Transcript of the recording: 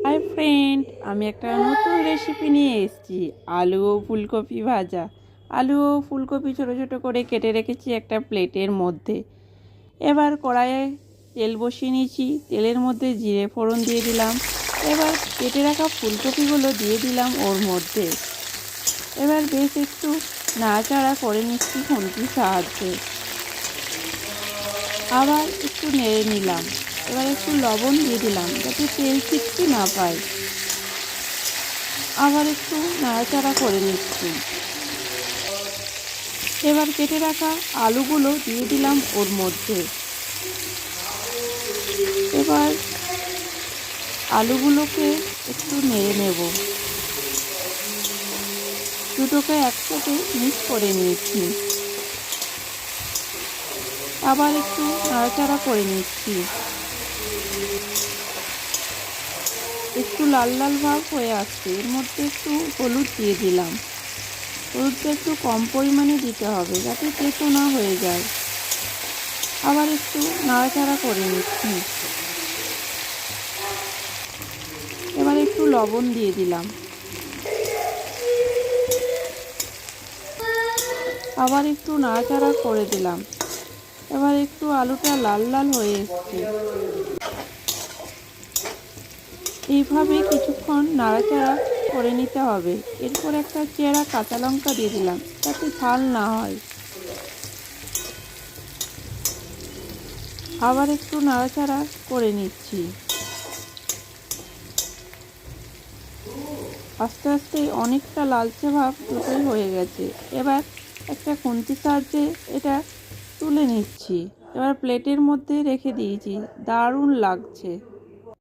Hi friend, আমি একটা নতুন রেসিপি নিয়ে এসেছি। আলু ও ফুলকপি ভাজা। আলু ও ফুলকপি ছোটো ছোটো করে কেটে রেখেছি একটা প্লেটের মধ্যে। এবার কড়াইয়ে তেল বসিয়ে নিয়েছি। তেলের মধ্যে জিরে ফোড়ন দিয়ে দিলাম। এবার কেটে রাখা ফুলকপিগুলো দিয়ে দিলাম ওর মধ্যে। এবার বেশ একটু নাড়াচাড়া করে নিচ্ছি খুন্তির সাহায্যে। আবার একটু নেড়ে নিলাম। এবার একটু লবণ দিয়ে দিলাম যাতে তেল ছিটকে না পায়। আবার একটু নাড়াচাড়া করে নিচ্ছি। এবার কেটে রাখা আলুগুলো দিয়ে দিলাম ওর মধ্যে। এবার আলুগুলোকে একটু নেড়ে নেব। দুটোকে একসাথে মিক্স করে নিয়েছি। আবার একটু নাড়াচাড়া করে নিচ্ছি। একটু লাল লাল ভাব হয়ে আসছে। এর মধ্যে একটু হলুদ দিয়ে দিলাম। হলুদটা একটু কম পরিমাণে দিতে হবে যাতে তেতো না হয়ে যায়। আবার একটু নাড়াচাড়া করে নিচ্ছি। এবার একটু লবণ দিয়ে দিলাম। আবার একটু নাড়াচাড়া করে দিলাম। এবার একটু আলুটা লাল লাল হয়ে এসছে। এইভাবে কিছুক্ষণ নাড়াচাড়া করে নিতে হবে। এরপর একটা চেরা কাঁচা লঙ্কা দিয়ে দিলাম যাতে ঝাল না হয়। আবার একটু নাড়াচাড়া করে নিচ্ছি। আস্তে আস্তে অনেকটা লালচে ভাব দুটোই হয়ে গেছে। এবার একটা খুন্তির সাহায্যে এটা তুলে নিচ্ছি। এবার প্লেটের মধ্যে রেখে দিয়েছি। দারুণ লাগছে।